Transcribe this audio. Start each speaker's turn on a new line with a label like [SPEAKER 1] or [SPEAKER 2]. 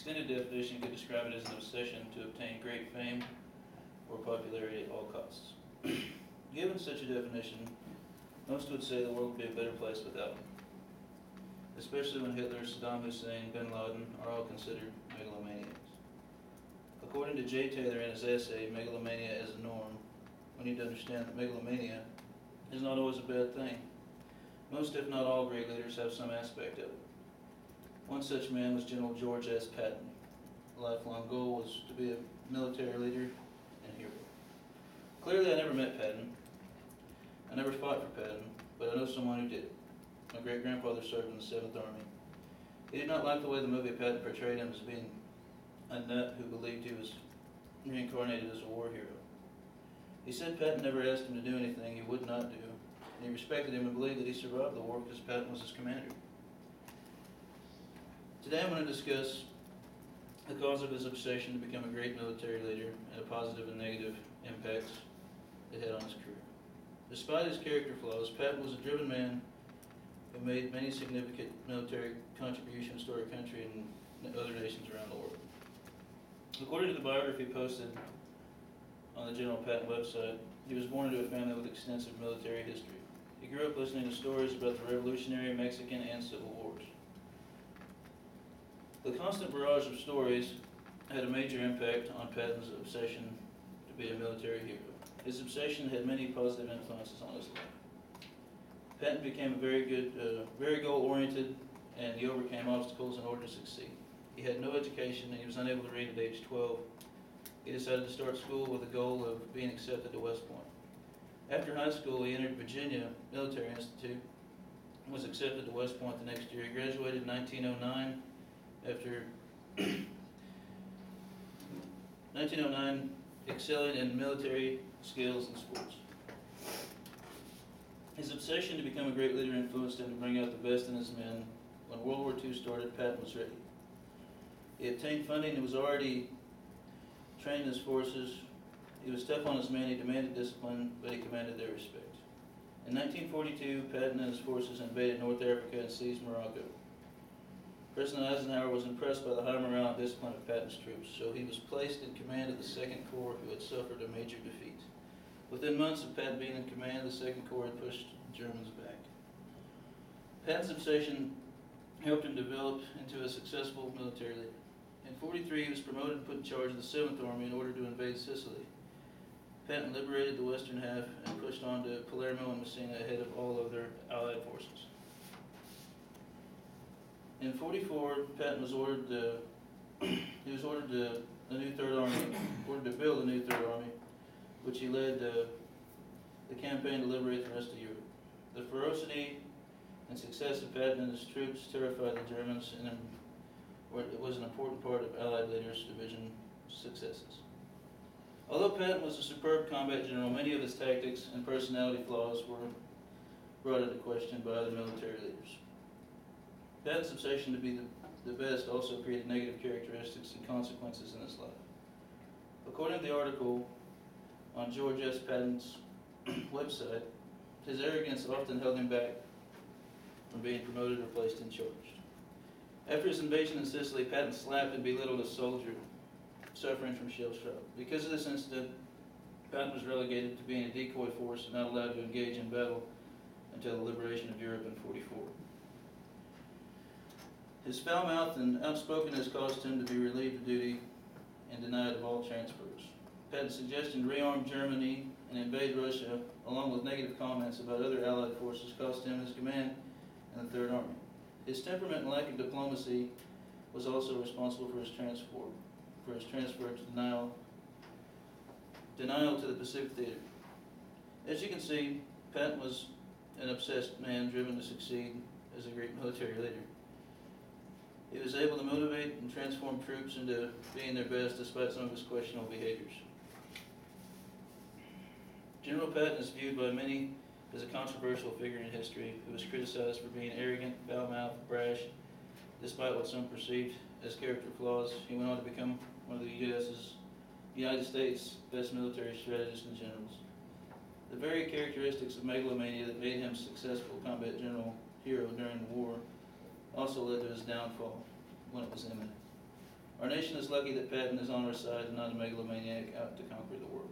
[SPEAKER 1] extended definition could describe it as an obsession to obtain great fame or popularity at all costs. Given such a definition, most would say the world would be a better place without him, especially when Hitler, Saddam Hussein, bin Laden are all considered megalomaniacs. According to Jay Taylor in his essay, Megalomania as a Norm, we need to understand that megalomania is not always a bad thing. Most, if not all, great leaders have some aspect of it. One such man was General George S. Patton. A lifelong goal was to be a military leader and hero. Clearly, I never met Patton. I never fought for Patton, but I know someone who did. My great-grandfather served in the 7th Army. He did not like the way the movie Patton portrayed him as being a nut who believed he was reincarnated as a war hero. He said Patton never asked him to do anything he would not do, and he respected him and believed that he survived the war because Patton was his commander. Today I'm going to discuss the cause of his obsession to become a great military leader and the positive and negative impacts it had on his career. Despite his character flaws, Patton was a driven man who made many significant military contributions to our country and other nations around the world. According to the biography posted on the General Patton website, he was born into a family with extensive military history. He grew up listening to stories about the Revolutionary, Mexican, and Civil Wars. The constant barrage of stories had a major impact on Patton's obsession to be a military hero. His obsession had many positive influences on his life. Patton became a very goal-oriented, and he overcame obstacles in order to succeed. He had no education, and he was unable to read at age 12. He decided to start school with the goal of being accepted to West Point. After high school, he entered Virginia Military Institute and was accepted to West Point the next year. He graduated in 1909 after 1909 excelling in military skills and sports. His obsession to become a great leader influenced him to bring out the best in his men. When World War II started, Patton was ready. He obtained funding and was already trained in his forces. He was tough on his men, he demanded discipline, but he commanded their respect. In 1942, Patton and his forces invaded North Africa and seized Morocco. President Eisenhower was impressed by the high morale and discipline of Patton's troops, so he was placed in command of the Second Corps, who had suffered a major defeat. Within months of Patton being in command, the Second Corps had pushed the Germans back. Patton's obsession helped him develop into a successful military leader. In 1943, he was promoted and put in charge of the 7th Army in order to invade Sicily. Patton liberated the western half and pushed on to Palermo and Messina ahead of all other Allied forces. In 1944, Patton was ordered to build a new Third Army, which he led the campaign to liberate the rest of Europe. The ferocity and success of Patton and his troops terrified the Germans, and it was an important part of Allied leaders' division successes. Although Patton was a superb combat general, many of his tactics and personality flaws were brought into question by other military leaders. Patton's obsession to be the best also created negative characteristics and consequences in his life. According to the article on George S. Patton's website, his arrogance often held him back from being promoted or placed in charge. After his invasion in Sicily, Patton slapped and belittled a soldier suffering from shell shock. Because of this incident, Patton was relegated to being a decoy force and not allowed to engage in battle until the liberation of Europe in 1944. His foul mouth and outspokenness caused him to be relieved of duty and denied of all transfers. Patton's suggestion to rearm Germany and invade Russia, along with negative comments about other Allied forces, cost him his command in the Third Army. His temperament and lack of diplomacy was also responsible for his transfer to denial to the Pacific Theater. As you can see, Patton was an obsessed man driven to succeed as a great military leader. He was able to motivate and transform troops into being their best despite some of his questionable behaviors. General Patton is viewed by many as a controversial figure in history who was criticized for being arrogant, foul-mouthed, brash. Despite what some perceived as character flaws, he went on to become one of the United States' best military strategists and generals. The very characteristics of megalomania that made him a successful combat hero during the war also led to his downfall when it was imminent. Our nation is lucky that Patton is on our side and not a megalomaniac out to conquer the world.